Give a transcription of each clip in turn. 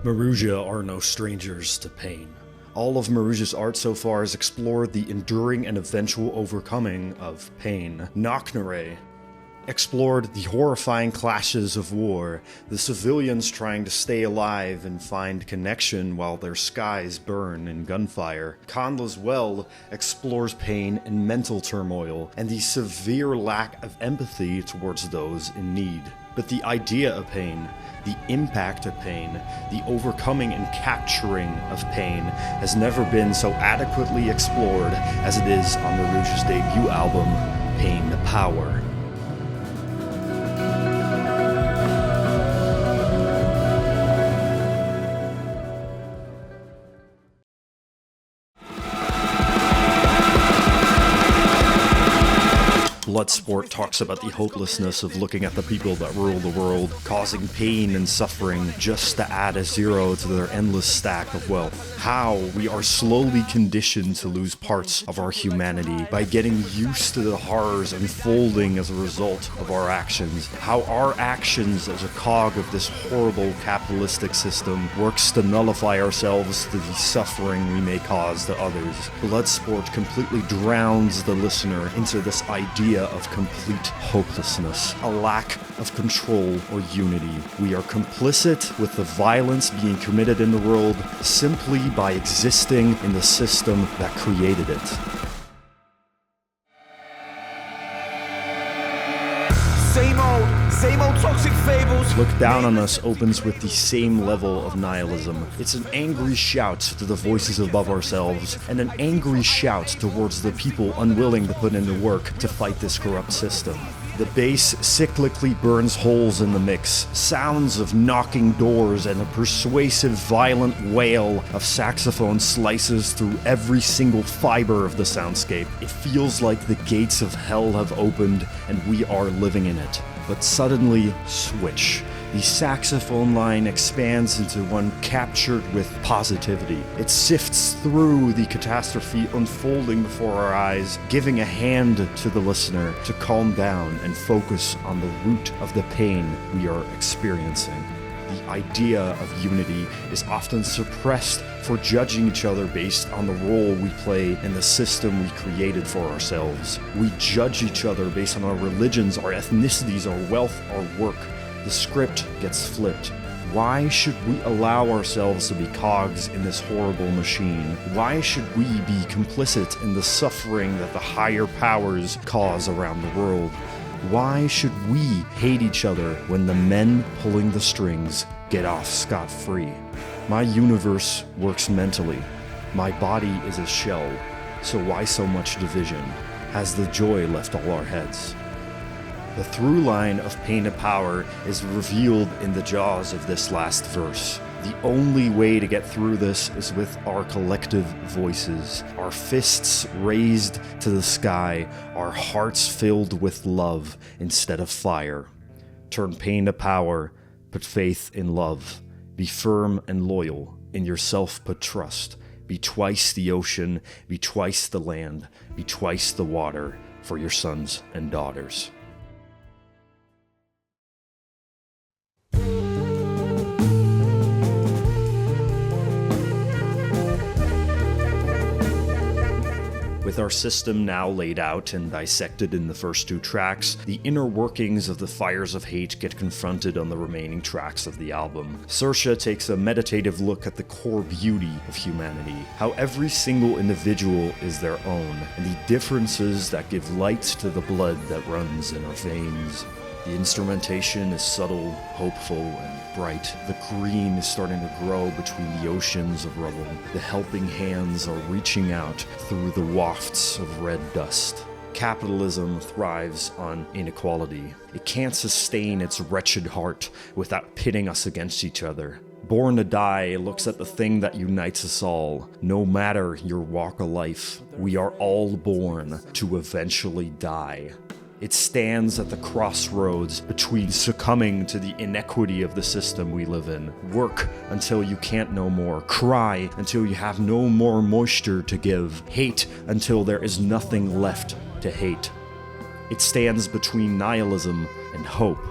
Maruja are no strangers to pain. All of Maruja's art so far has explored the enduring and eventual overcoming of pain. Knocknare explored the horrifying clashes of war, the civilians trying to stay alive and find connection while their skies burn in gunfire. Conla's Well explores pain and mental turmoil, and the severe lack of empathy towards those in need. But the idea of pain, the impact of pain, the overcoming and capturing of pain has never been so adequately explored as it is on Maruja's debut album, Pain to Power. Bloodsport talks about the hopelessness of looking at the people that rule the world, causing pain and suffering just to add a zero to their endless stack of wealth. How we are slowly conditioned to lose parts of our humanity by getting used to the horrors unfolding as a result of our actions. How our actions as a cog of this horrible capitalistic system works to nullify ourselves to the suffering we may cause to others. Bloodsport completely drowns the listener into this idea of complete hopelessness, a lack of control or unity. We are complicit with the violence being committed in the world simply by existing in the system that created it. Same old toxic fables. Look Down on Us opens with the same level of nihilism. It's an angry shout to the voices above ourselves, and an angry shout towards the people unwilling to put in the work to fight this corrupt system. The bass cyclically burns holes in the mix, sounds of knocking doors and a persuasive, violent wail of saxophone slices through every single fiber of the soundscape. It feels like the gates of hell have opened and we are living in it. But suddenly, switch. The saxophone line expands into one captured with positivity. It sifts through the catastrophe unfolding before our eyes, giving a hand to the listener to calm down and focus on the root of the pain we are experiencing. The idea of unity is often suppressed for judging each other based on the role we play in the system we created for ourselves. We judge each other based on our religions, our ethnicities, our wealth, our work. The script gets flipped. Why should we allow ourselves to be cogs in this horrible machine? Why should we be complicit in the suffering that the higher powers cause around the world? Why should we hate each other when the men pulling the strings get off scot-free? My universe works mentally. My body is a shell. So why so much division? Has the joy left all our heads? The through line of Pain to Power is revealed in the jaws of this last verse. The only way to get through this is with our collective voices, our fists raised to the sky, our hearts filled with love instead of fire. Turn pain to power, put faith in love. Be firm and loyal, in yourself put trust. Be twice the ocean, be twice the land, be twice the water for your sons and daughters. With our system now laid out and dissected in the first two tracks, the inner workings of the fires of hate get confronted on the remaining tracks of the album. Saoirse takes a meditative look at the core beauty of humanity, how every single individual is their own, and the differences that give light to the blood that runs in our veins. The instrumentation is subtle, hopeful, and bright. The green is starting to grow between the oceans of rubble. The helping hands are reaching out through the wafts of red dust. Capitalism thrives on inequality. It can't sustain its wretched heart without pitting us against each other. Born to Die looks at the thing that unites us all. No matter your walk of life, we are all born to eventually die. It stands at the crossroads between succumbing to the inequity of the system we live in. Work until you can't no more. Cry until you have no more moisture to give. Hate until there is nothing left to hate. It stands between nihilism and hope.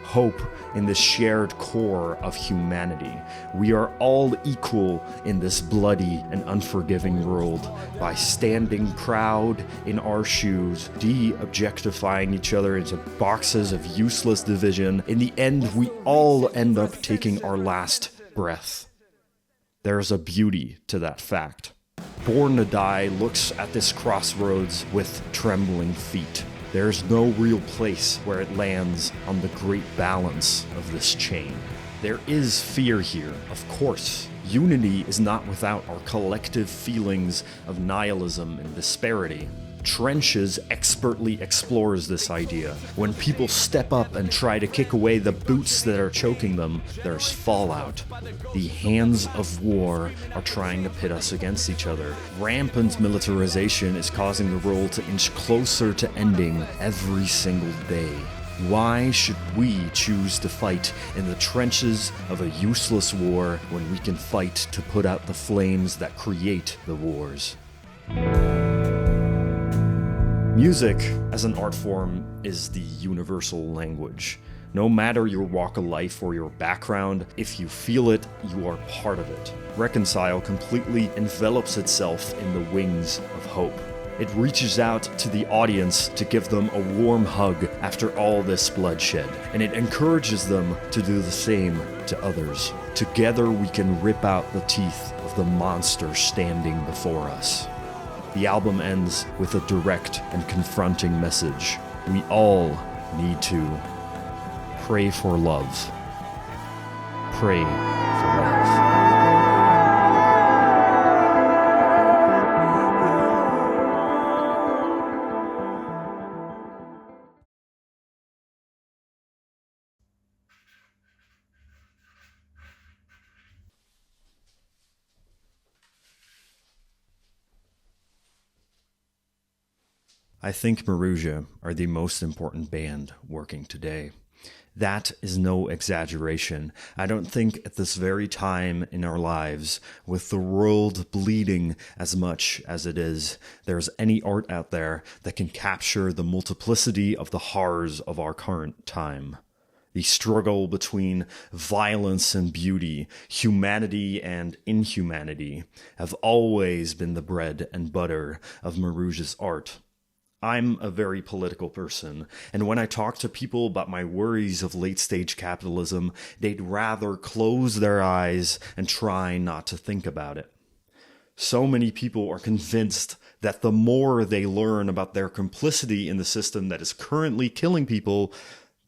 Hope in the shared core of humanity. We are all equal in this bloody and unforgiving world. By standing proud in our shoes, de-objectifying each other into boxes of useless division, in the end we all end up taking our last breath. There's a beauty to that fact. Born to Die looks at this crossroads with trembling feet. There's no real place where it lands on the great balance of this chain. There is fear here, of course. Unity is not without our collective feelings of nihilism and disparity. Trenches expertly explores this idea. When people step up and try to kick away the boots that are choking them, there's fallout. The hands of war are trying to pit us against each other. Rampant militarization is causing the world to inch closer to ending every single day. Why should we choose to fight in the trenches of a useless war when we can fight to put out the flames that create the wars? Music, as an art form, is the universal language. No matter your walk of life or your background, if you feel it, you are part of it. Reconcile completely envelops itself in the wings of hope. It reaches out to the audience to give them a warm hug after all this bloodshed, and it encourages them to do the same to others. Together we can rip out the teeth of the monster standing before us. The album ends with a direct and confronting message. We all need to pray for love. Pray for love. I think Maruja are the most important band working today. That is no exaggeration. I don't think at this very time in our lives, with the world bleeding as much as it is, there's any art out there that can capture the multiplicity of the horrors of our current time. The struggle between violence and beauty, humanity and inhumanity, have always been the bread and butter of Maruja's art. I'm a very political person, and when I talk to people about my worries of late-stage capitalism, they'd rather close their eyes and try not to think about it. So many people are convinced that the more they learn about their complicity in the system that is currently killing people,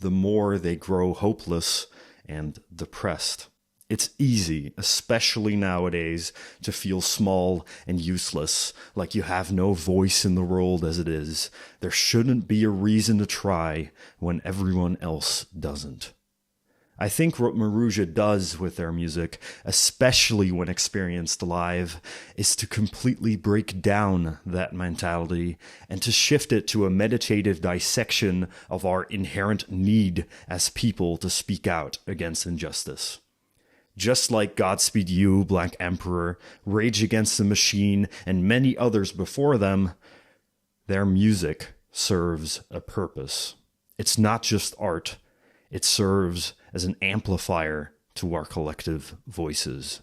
the more they grow hopeless and depressed. It's easy, especially nowadays, to feel small and useless, like you have no voice in the world as it is. There shouldn't be a reason to try when everyone else doesn't. I think what Maruja does with their music, especially when experienced live, is to completely break down that mentality and to shift it to a meditative dissection of our inherent need as people to speak out against injustice. Just like Godspeed You, Black Emperor, Rage Against the Machine, and many others before them, their music serves a purpose. It's not just art, it serves as an amplifier to our collective voices.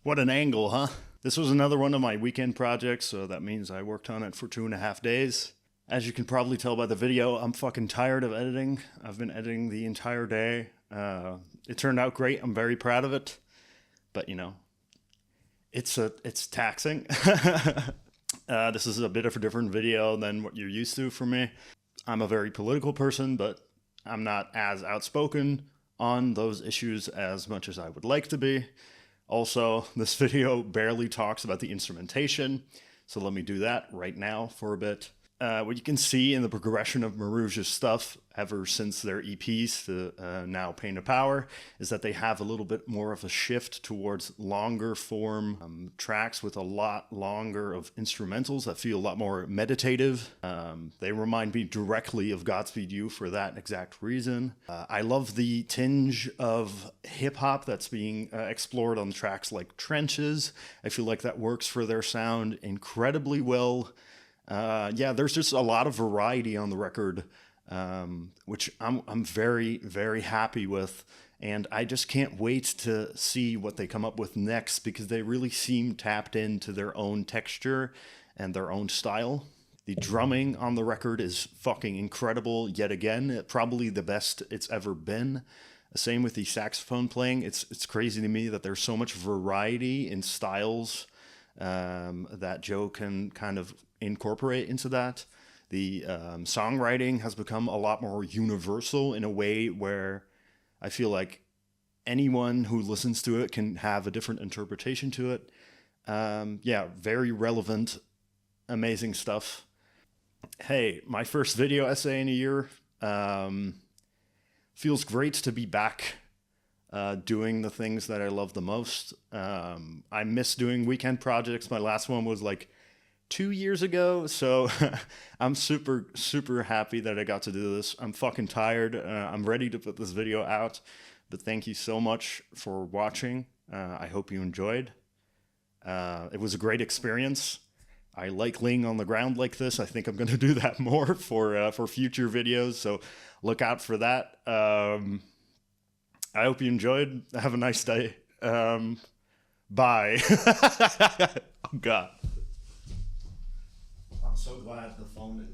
What an angle, huh? This was another one of my weekend projects, so that means I worked on it for 2.5 days. As you can probably tell by the video, I'm fucking tired of editing. I've been editing the entire day. It turned out great. I'm very proud of it. But, you know, it's taxing. This is a bit of a different video than what you're used to from me. I'm a very political person, but I'm not as outspoken on those issues as much as I would like to be. Also, this video barely talks about the instrumentation, so let me do that right now for a bit. What you can see in the progression of Marouge's stuff ever since their EPs to now Pain of Power is that they have a little bit more of a shift towards longer form tracks with a lot longer of instrumentals that feel a lot more meditative. They remind me directly of Godspeed You for that exact reason. I love the tinge of hip-hop that's being explored on tracks like Trenches. I feel like that works for their sound incredibly well. Yeah, there's just a lot of variety on the record, which I'm very, very happy with. And I just can't wait to see what they come up with next, because they really seem tapped into their own texture and their own style. The drumming on the record is fucking incredible yet again, probably the best it's ever been. Same with the saxophone playing. It's crazy to me that there's so much variety in styles that Joe can kind of incorporate into that. The songwriting has become a lot more universal in a way where I feel like anyone who listens to it can have a different interpretation to it. Yeah, very relevant, amazing stuff. Hey, my first video essay in a year. Feels great to be back doing the things that I love the most. I miss doing weekend projects. My last one was like 2 years ago, so I'm super, super happy that I got to do this. I'm fucking tired. I'm ready to put this video out, but thank you so much for watching. I hope you enjoyed. It was a great experience. I like laying on the ground like this. I think I'm going to do that more for future videos, so look out for that. I hope you enjoyed. Have a nice day. Bye. Oh, God. I'm so glad the phone didn't